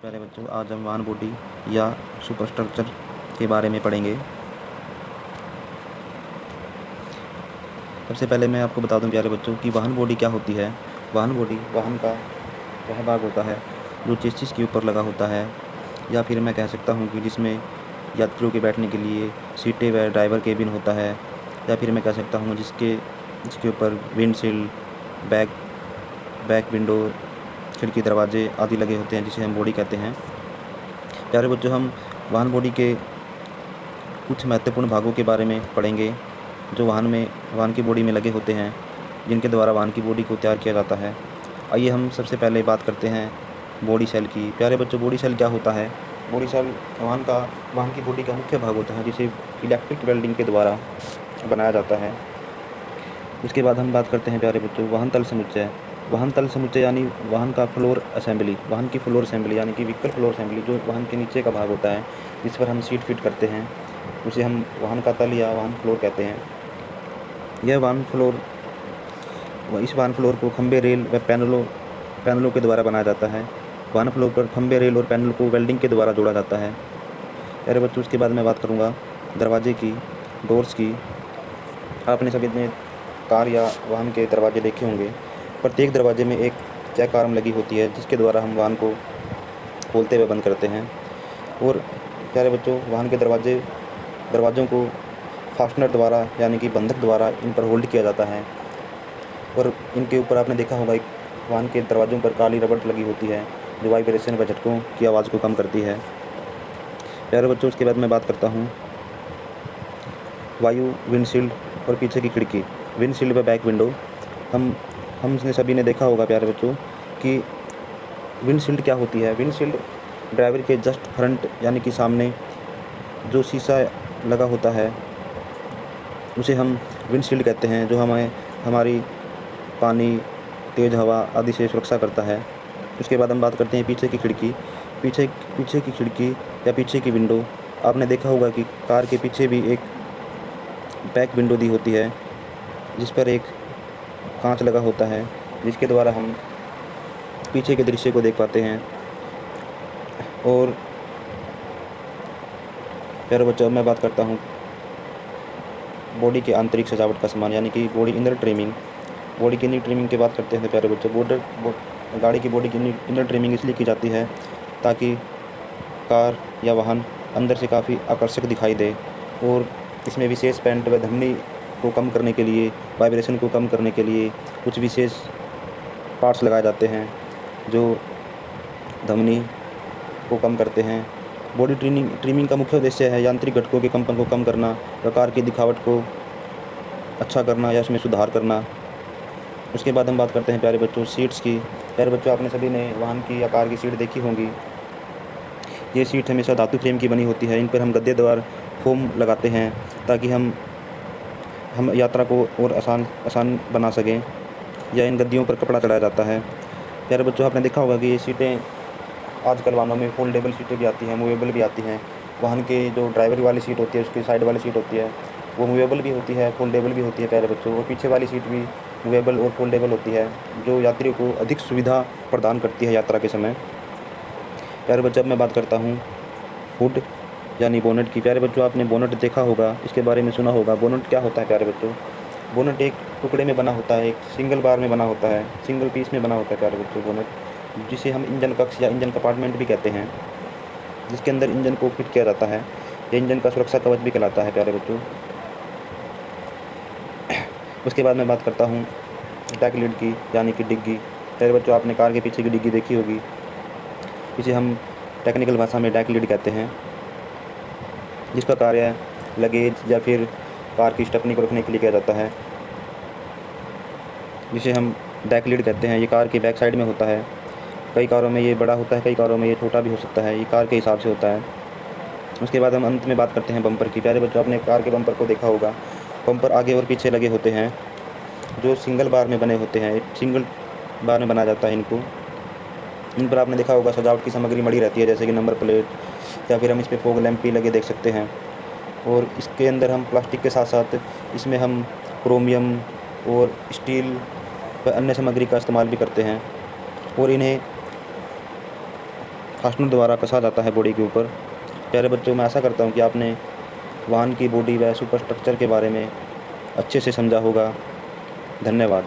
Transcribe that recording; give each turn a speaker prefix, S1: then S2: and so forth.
S1: प्यारे बच्चों, आज हम वाहन बॉडी या सुपरस्ट्रक्चर के बारे में पढ़ेंगे। सबसे पहले मैं आपको बता दूं प्यारे बच्चों कि वाहन बॉडी क्या होती है। वाहन बॉडी वाहन का वह भाग होता है जो चेसिस के ऊपर लगा होता है, या फिर मैं कह सकता हूं कि जिसमें यात्रियों के बैठने के लिए सीटें व ड्राइवर केबिन होता है, या फिर मैं कह सकता हूँ जिसके ऊपर विंडशील्ड, बैक विंडो, खिड़की, दरवाजे आदि लगे होते हैं, जिसे हम बॉडी कहते हैं। प्यारे बच्चों, हम वाहन बॉडी के कुछ महत्वपूर्ण भागों के बारे में पढ़ेंगे जो वाहन की बॉडी में लगे होते हैं, जिनके द्वारा वाहन की बॉडी को तैयार किया जाता है। आइए हम सबसे पहले बात करते हैं बॉडी सेल की। प्यारे बच्चों, बॉडी सेल क्या होता है? बॉडी सेल वाहन की बॉडी का मुख्य भाग होता है, जिसे इलेक्ट्रिक वेल्डिंग के द्वारा बनाया जाता है। उसके बाद हम बात करते हैं प्यारे बच्चों वाहन तल समुच्चय। वाहन तल समुच्चय यानी वाहन की फ्लोर असेंबली यानी कि व्हीकल फ्लोर असेंबली, जो वाहन के नीचे का भाग होता है जिस पर हम सीट फिट करते हैं, उसे हम वाहन का तल या वाहन फ्लोर कहते हैं। इस वाहन फ्लोर को खंभे, रेल व पैनलों के द्वारा बनाया जाता है। वाहन फ्लोर पर खंभे, रेल और पैनल को वेल्डिंग के द्वारा जोड़ा जाता है। प्यारे बच्चों, उसके बाद मैं बात करूँगा दरवाजे की, डोर्स की। आपने सभी ने कार या वाहन के दरवाजे देखे होंगे। प्रत्येक दरवाजे में एक चेक आर्म लगी होती है, जिसके द्वारा हम वाहन को खोलते व बंद करते हैं। और प्यारे बच्चों, वाहन के दरवाज़ों को फास्टनर द्वारा यानी कि बंधक द्वारा इन पर होल्ड किया जाता है। और इनके ऊपर आपने देखा होगा एक वाहन के दरवाज़ों पर काली रबड़ लगी होती है, जो वाइब्रेशन व झटकों की आवाज़ को कम करती है। प्यारे बच्चों, उसके बाद मैं बात करता हूँ वायु, विंडशील्ड और पीछे की खिड़की, विंडशील्ड व बैक विंडो। हमने सभी ने देखा होगा प्यारे बच्चों कि विंडशील्ड क्या होती है। विंडशील्ड ड्राइवर के जस्ट फ्रंट यानी कि सामने जो शीशा लगा होता है, उसे हम विंडशील्ड कहते हैं, जो हमारी पानी, तेज़ हवा आदि से सुरक्षा करता है। उसके बाद हम बात करते हैं पीछे की खिड़की। पीछे की खिड़की या पीछे की विंडो। आपने देखा होगा कि कार के पीछे भी एक बैक विंडो दी होती है, जिस पर एक कांच लगा होता है, जिसके द्वारा हम पीछे के दृश्य को देख पाते हैं। और प्यारे बच्चों, मैं बात करता हूँ बॉडी के आंतरिक सजावट का सामान यानी कि बॉडी इनर ट्रिमिंग। बॉडी की इनर ट्रिमिंग की बात करते हैं तो प्यारे बच्चों, गाड़ी की बॉडी की इनर ट्रिमिंग इसलिए की जाती है ताकि कार या वाहन अंदर से काफ़ी आकर्षक दिखाई दे। और इसमें विशेष पेंट व धमनी को कम करने के लिए, वाइब्रेशन को कम करने के लिए कुछ विशेष पार्ट्स लगाए जाते हैं जो धमनी को कम करते हैं। बॉडी ट्रिमिंग का मुख्य उद्देश्य है यांत्रिक घटकों के कंपन को कम करना, कार की दिखावट को अच्छा करना या उसमें सुधार करना। उसके बाद हम बात करते हैं प्यारे बच्चों सीट्स की। प्यारे बच्चों, आपने सभी ने वाहन की या कार की सीट देखी होंगी। ये सीट हमेशा धातु फ्रेम की बनी होती है। इन पर हम गद्देदार फोम लगाते हैं ताकि हम यात्रा को और आसान बना सकें, या इन गद्दियों पर कपड़ा चढ़ाया जाता है। प्यारे बच्चों, आपने देखा होगा कि ये सीटें आजकल वाहनों में फोल्डेबल सीटें भी आती हैं, मूवेबल भी आती हैं। वाहन के जो ड्राइवर वाली सीट होती है, उसकी साइड वाली सीट होती है, वो मूवेबल भी होती है, फोल्डेबल भी होती है प्यारे बच्चों। और पीछे वाली सीट भी मूवेबल और फोल्डेबल होती है, जो यात्रियों को अधिक सुविधा प्रदान करती है यात्रा के समय। प्यारे बच्चों, अब मैं बात करता हूँ हुड यानी बोनट की। प्यारे बच्चों, आपने बोनट देखा होगा, इसके बारे में सुना होगा। बोनट क्या होता है प्यारे बच्चों? बोनट एक टुकड़े में बना होता है, एक सिंगल बार में बना होता है, सिंगल पीस में बना होता है प्यारे बच्चों बोनट, जिसे हम इंजन कक्ष या इंजन कंपार्टमेंट भी कहते हैं, जिसके अंदर इंजन को फिट किया जाता है। ये इंजन का सुरक्षा कवच भी कहलाता है प्यारे बच्चों। उसके बाद मैं बात करता हूँ डैक लिड की यानी कि डिग्गी। प्यारे बच्चों, आपने कार के पीछे की डिग्गी देखी होगी, इसे हम टेक्निकल भाषा में डैक लिड कहते हैं, जिसका कार्य लगेज या फिर कार की स्टेपनी को रखने के लिए किया जाता है, जिसे हम डैक लिड कहते हैं। ये कार के बैक साइड में होता है। कई कारों में ये बड़ा होता है, कई कारों में ये छोटा भी हो सकता है, ये कार के हिसाब से होता है। उसके बाद हम अंत में बात करते हैं बम्पर की। प्यारे बच्चों, आपने कार के बम्पर को देखा होगा। बम्पर आगे और पीछे लगे होते हैं, जो सिंगल बार में बने होते हैं, सिंगल बार में बनाया जाता है इनको। इन पर आपने देखा होगा सजावट की सामग्री मड़ी रहती है, जैसे कि नंबर प्लेट, या फिर हम इस पर फॉग लैंप भी लगे देख सकते हैं। और इसके अंदर हम प्लास्टिक के साथ साथ इसमें हम क्रोमियम और स्टील व अन्य सामग्री का इस्तेमाल भी करते हैं। और इन्हें फास्टनर द्वारा कसा जाता है बॉडी के ऊपर। प्यारे बच्चों, मैं आशा करता हूँ कि आपने वाहन की बॉडी व सुपर स्ट्रक्चर के बारे में अच्छे से समझा होगा। धन्यवाद।